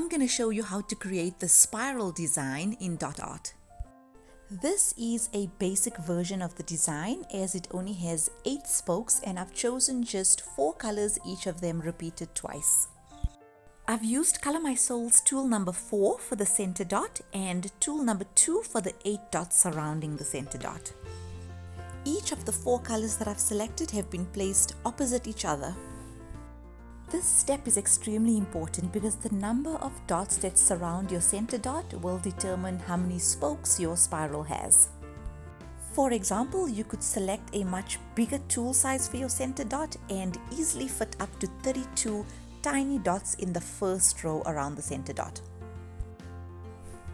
I'm going to show you how to create the spiral design in Dot Art. This is a basic version of the design as it only has 8 spokes, and I've chosen just 4 colors, each of them repeated twice. I've used Color My Soul's tool number 4 for the center dot and tool number 2 for the 8 dots surrounding the center dot. Each of the 4 colors that I've selected have been placed opposite each other. This step is extremely important because the number of dots that surround your center dot will determine how many spokes your spiral has. For example, you could select a much bigger tool size for your center dot and easily fit up to 32 tiny dots in the first row around the center dot.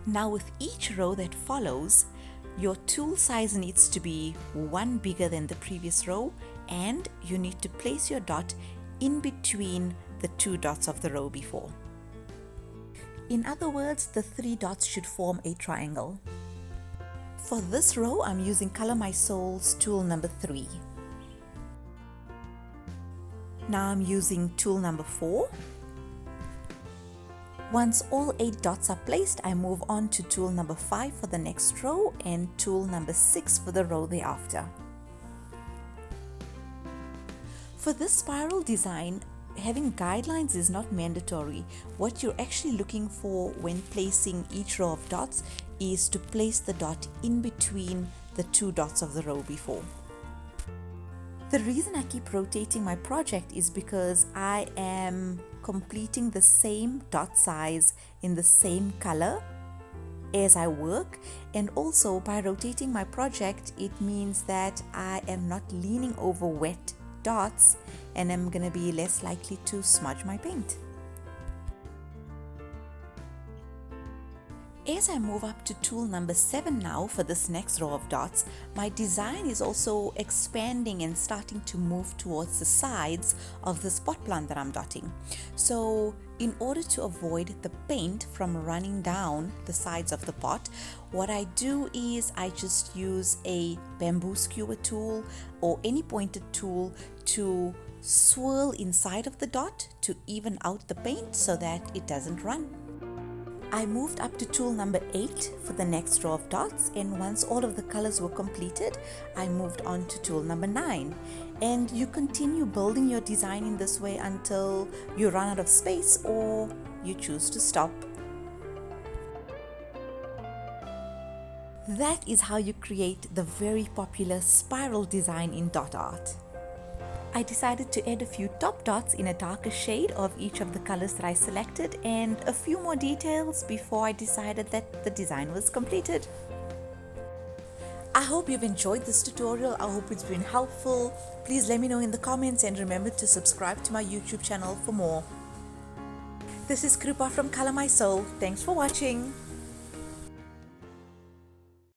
Now with each row that follows, your tool size needs to be 1 bigger than the previous row, and you need to place your dot in between the 2 dots of the row before. In other words, the 3 dots should form a triangle. For this row, I'm using Color My Soul's tool number 3. Now I'm using tool number 4. Once all 8 dots are placed, I move on to tool number 5 for the next row and tool number 6 for the row thereafter. For this spiral design, having guidelines is not mandatory. What you're actually looking for when placing each row of dots is to place the dot in between the 2 dots of the row before. The reason I keep rotating my project is because I am completing the same dot size in the same color as I work, and also by rotating my project it means that I am not leaning over wet dots and I'm gonna be less likely to smudge my paint. As I move up to tool number 7 now for this next row of dots, my design is also expanding and starting to move towards the sides of the pot plant that I'm dotting. So in order to avoid the paint from running down the sides of the pot, what I do is I just use a bamboo skewer tool or any pointed tool to swirl inside of the dot to even out the paint so that it doesn't run. I moved up to tool number 8 for the next row of dots, and once all of the colors were completed, I moved on to tool number 9. And you continue building your design in this way until you run out of space or you choose to stop. That is how you create the very popular spiral design in Dot Art. I decided to add a few top dots in a darker shade of each of the colors that I selected and a few more details before I decided that the design was completed. I hope you've enjoyed this tutorial. I hope it's been helpful. Please let me know in the comments and remember to subscribe to my YouTube channel for more. This is Krupa from Color My Soul. Thanks for watching.